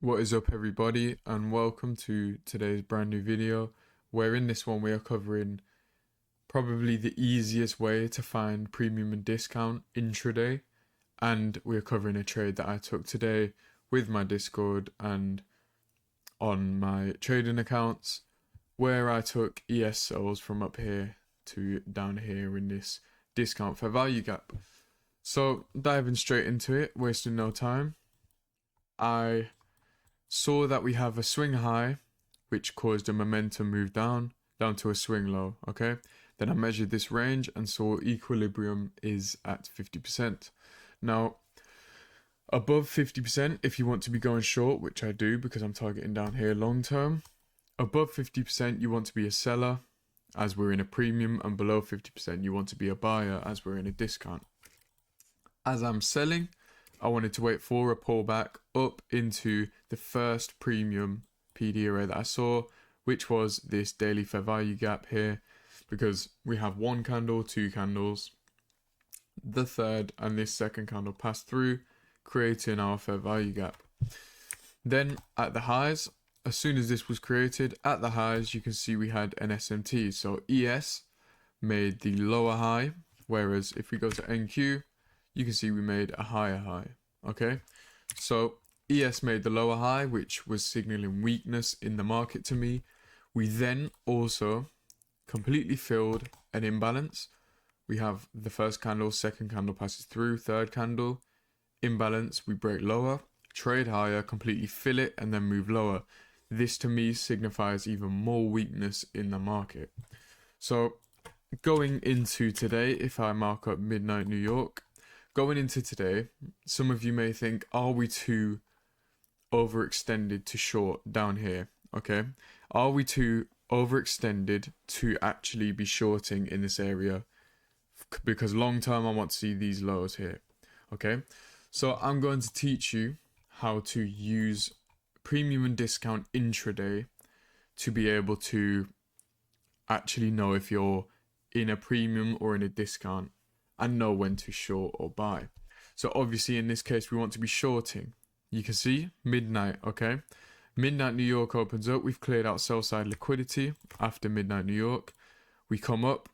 What is up, everybody, and welcome to today's brand new video, where in this one we are covering probably the easiest way to find premium and discount intraday, and we are covering a trade that I took today with my Discord and on my trading accounts, where I took ES sells from up here to down here in this discount fair value gap. So diving straight into it, wasting no time, I saw that we have a swing high, which caused a momentum move down to a swing low, okay? Then I measured this range and saw equilibrium is at 50%. Now, above 50%, if you want to be going short, which I do because I'm targeting down here long term, above 50% you want to be a seller as we're in a premium, and below 50% you want to be a buyer as we're in a discount. As I'm selling, I wanted to wait for a pullback up into the first premium PD array that I saw, which was this daily fair value gap here, because we have one candle, two candles, the third and this second candle passed through, creating our fair value gap. Then at the highs, as soon as this was created, at the highs you can see we had an SMT. So ES made the lower high, whereas if we go to NQ, you can see we made a higher high. Okay, so ES made the lower high, which was signaling weakness in the market to me. We then also completely filled an imbalance. We have the first candle, second candle passes through, third candle, imbalance, we break lower, trade higher, completely fill it, and then move lower. This to me signifies even more weakness in the market. So going into today, if I mark up midnight New York, going into today, some of you may think, are we too overextended to short down here? Okay, are we too overextended to actually be shorting in this area? Because long term I want to see these lows here. Okay, so I'm going to teach you how to use premium and discount intraday to be able to actually know if you're in a premium or in a discount and know when to short or buy. So obviously in this case we want to be shorting. You can see midnight, okay? Midnight New York opens up. We've cleared out sell side liquidity after midnight New York. We come up,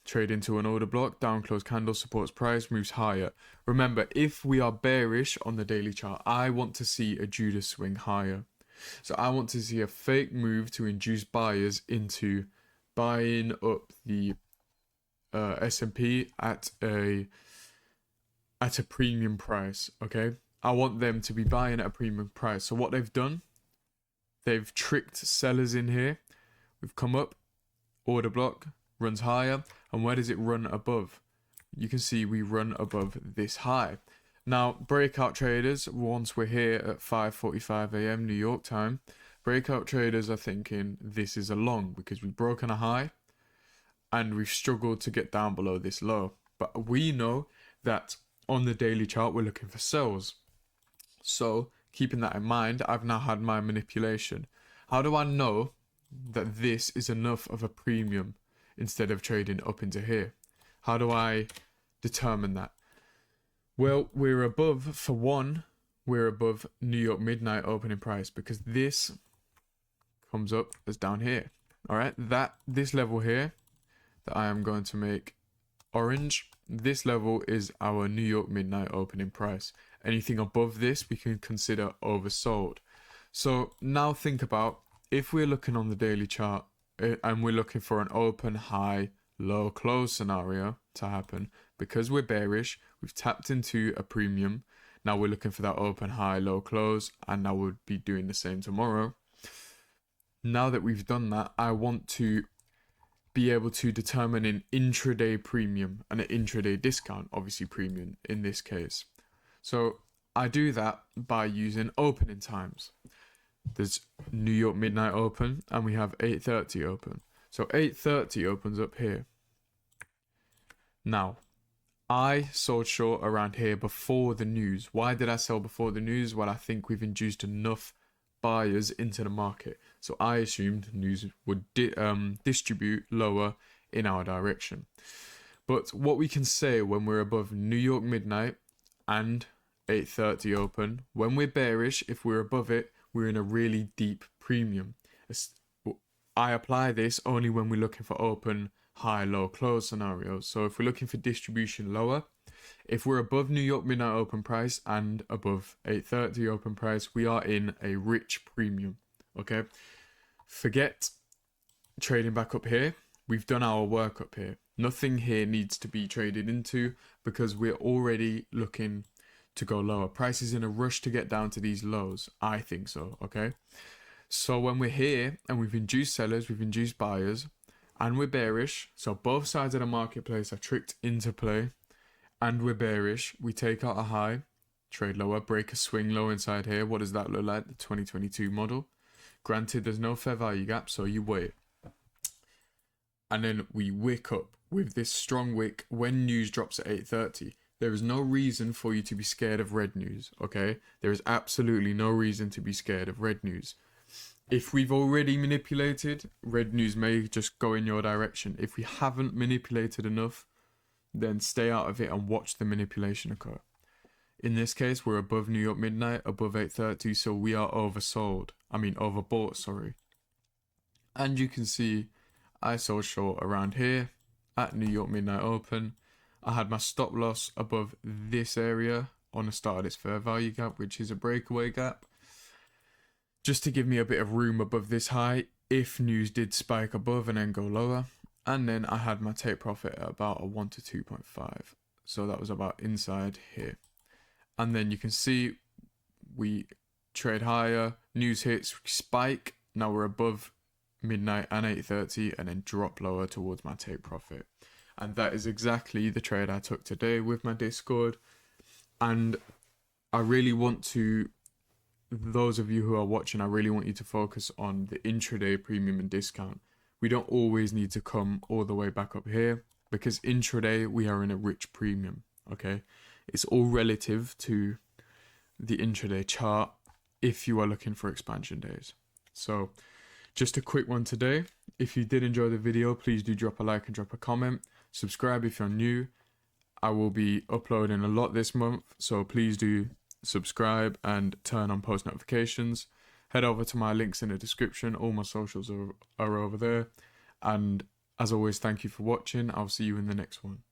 trade into an order block, down close candle supports price, moves higher. Remember, if we are bearish on the daily chart, I want to see a Judas swing higher. So I want to see a fake move to induce buyers into buying up the S&P at a premium price, okay? I want them to be buying at a premium price. So what they've done, they've tricked sellers in here. We've come up, order block, runs higher, and where does it run above? You can see we run above this high. Now, breakout traders, once we're here at 5:45 a.m. New York time, breakout traders are thinking this is a long because we've broken a high and we've struggled to get down below this low. But we know that on the daily chart, we're looking for sells. So keeping that in mind, I've now had my manipulation. How do I know that this is enough of a premium instead of trading up into here? How do I determine that? Well, we're above, for one, we're above New York midnight opening price because this comes up as down here. All right, this level here that I am going to make orange, this level is our New York midnight opening price. Anything above this we can consider oversold. So now think about, if we're looking on the daily chart and we're looking for an open high low close scenario to happen, because we're bearish, we've tapped into a premium, now we're looking for that open high low close, and now we'll be doing the same tomorrow. Now that we've done that, I want to be able to determine an intraday premium and an intraday discount, obviously premium in this case. So I do that by using opening times. There's New York midnight open and we have 8:30 open. So 8:30 opens up here. Now, I sold short around here before the news. Why did I sell before the news? Well, I think we've induced enough buyers into the market. So I assumed news would distribute lower in our direction. But what we can say when we're above New York midnight and 8:30 open. When we're bearish, if we're above it, we're in a really deep premium. I apply this only when we're looking for open, high, low, close scenarios. So if we're looking for distribution lower, if we're above New York midnight open price and above 8:30 open price, we are in a rich premium. Okay, forget trading back up here. We've done our work up here. Nothing here needs to be traded into because we're already looking to go lower. Price is in a rush to get down to these lows. I think so. Okay, so when we're here and we've induced sellers, we've induced buyers, and we're bearish, so both sides of the marketplace are tricked into play, and we're bearish, we take out a high, trade lower, break a swing low inside here. What does that look like? The 2022 model. Granted, there's no fair value gap, so you wait. And then we wick up with this strong wick when news drops at 8:30. There is no reason for you to be scared of red news, okay? There is absolutely no reason to be scared of red news. If we've already manipulated, red news may just go in your direction. If we haven't manipulated enough, then stay out of it and watch the manipulation occur. In this case, we're above New York midnight, above 8:30, so we are overbought, sorry. And you can see I sold short around here at New York midnight open. I had my stop loss above this area on the start of this fair value gap, which is a breakaway gap, just to give me a bit of room above this high if news did spike above and then go lower. And then I had my take profit at about a 1 to 2.5. So that was about inside here. And then you can see we trade higher, news hits, spike. Now we're above midnight and 8:30 and then drop lower towards my take profit. And that is exactly the trade I took today with my Discord. And I really want to, those of you who are watching, I really want you to focus on the intraday premium and discount. We don't always need to come all the way back up here because intraday we are in a rich premium, okay? It's all relative to the intraday chart if you are looking for expansion days. So just a quick one today. If you did enjoy the video, please do drop a like and drop a comment. Subscribe if you're new. I will be uploading a lot this month, so please do subscribe and turn on post notifications. Head over to my links in the description. All my socials are over there. And as always, thank you for watching. I'll see you in the next one.